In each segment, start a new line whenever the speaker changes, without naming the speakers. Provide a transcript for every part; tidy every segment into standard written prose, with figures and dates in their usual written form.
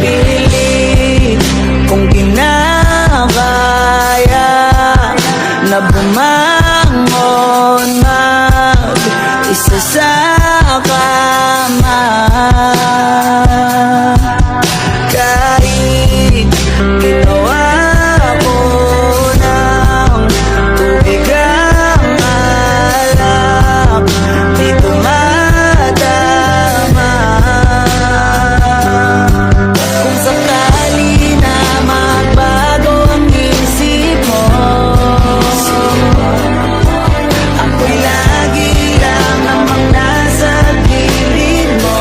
Pilit kung kinakaya na bumangon mag-isa sa kama. Kahit ginawa ko ng tubig ang alak, di tumatama. Kung sakali na magbago ang isip mo, ako'y lagi lang namang nasa gilid mo.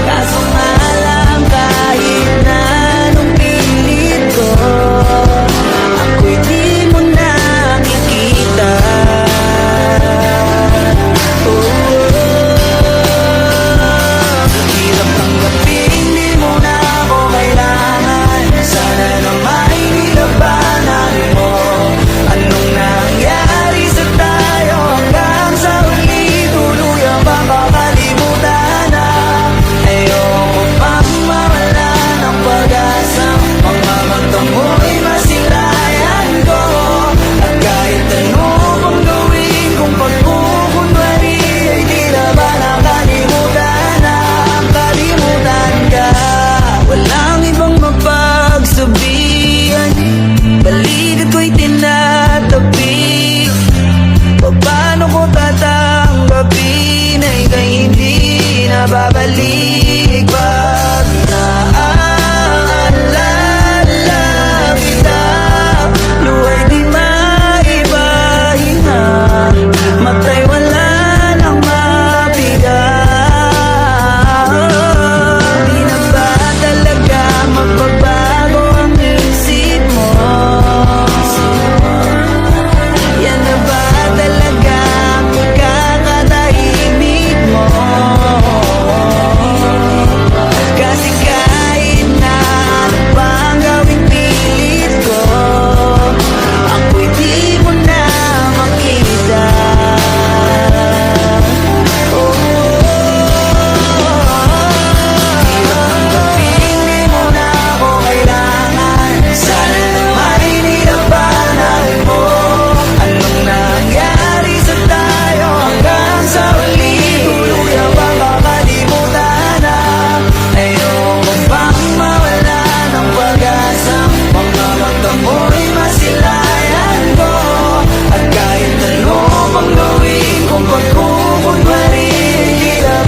Kaso nga lang kahit na anong pilit ko, ako'y di mo nakikita. Hirap tanggapin, di mo na ako kailangan. Sana na may nilabanan mo. Anong nangyari sa tayo hanggang sa huli, tuluyang makakalimutan na. Ayoko pang mawala ng pag-asa, pangmamagtang mo'y masilayan ko. At kahit ano pang gawin kung pagkukunwari, ay di na ba nakalimutan na ang kalimutan ka. Walang ibang mapagsabihan, balikat ko'y tinatabi. Paano ko tatanggapin ay ika'y hindi na babalik?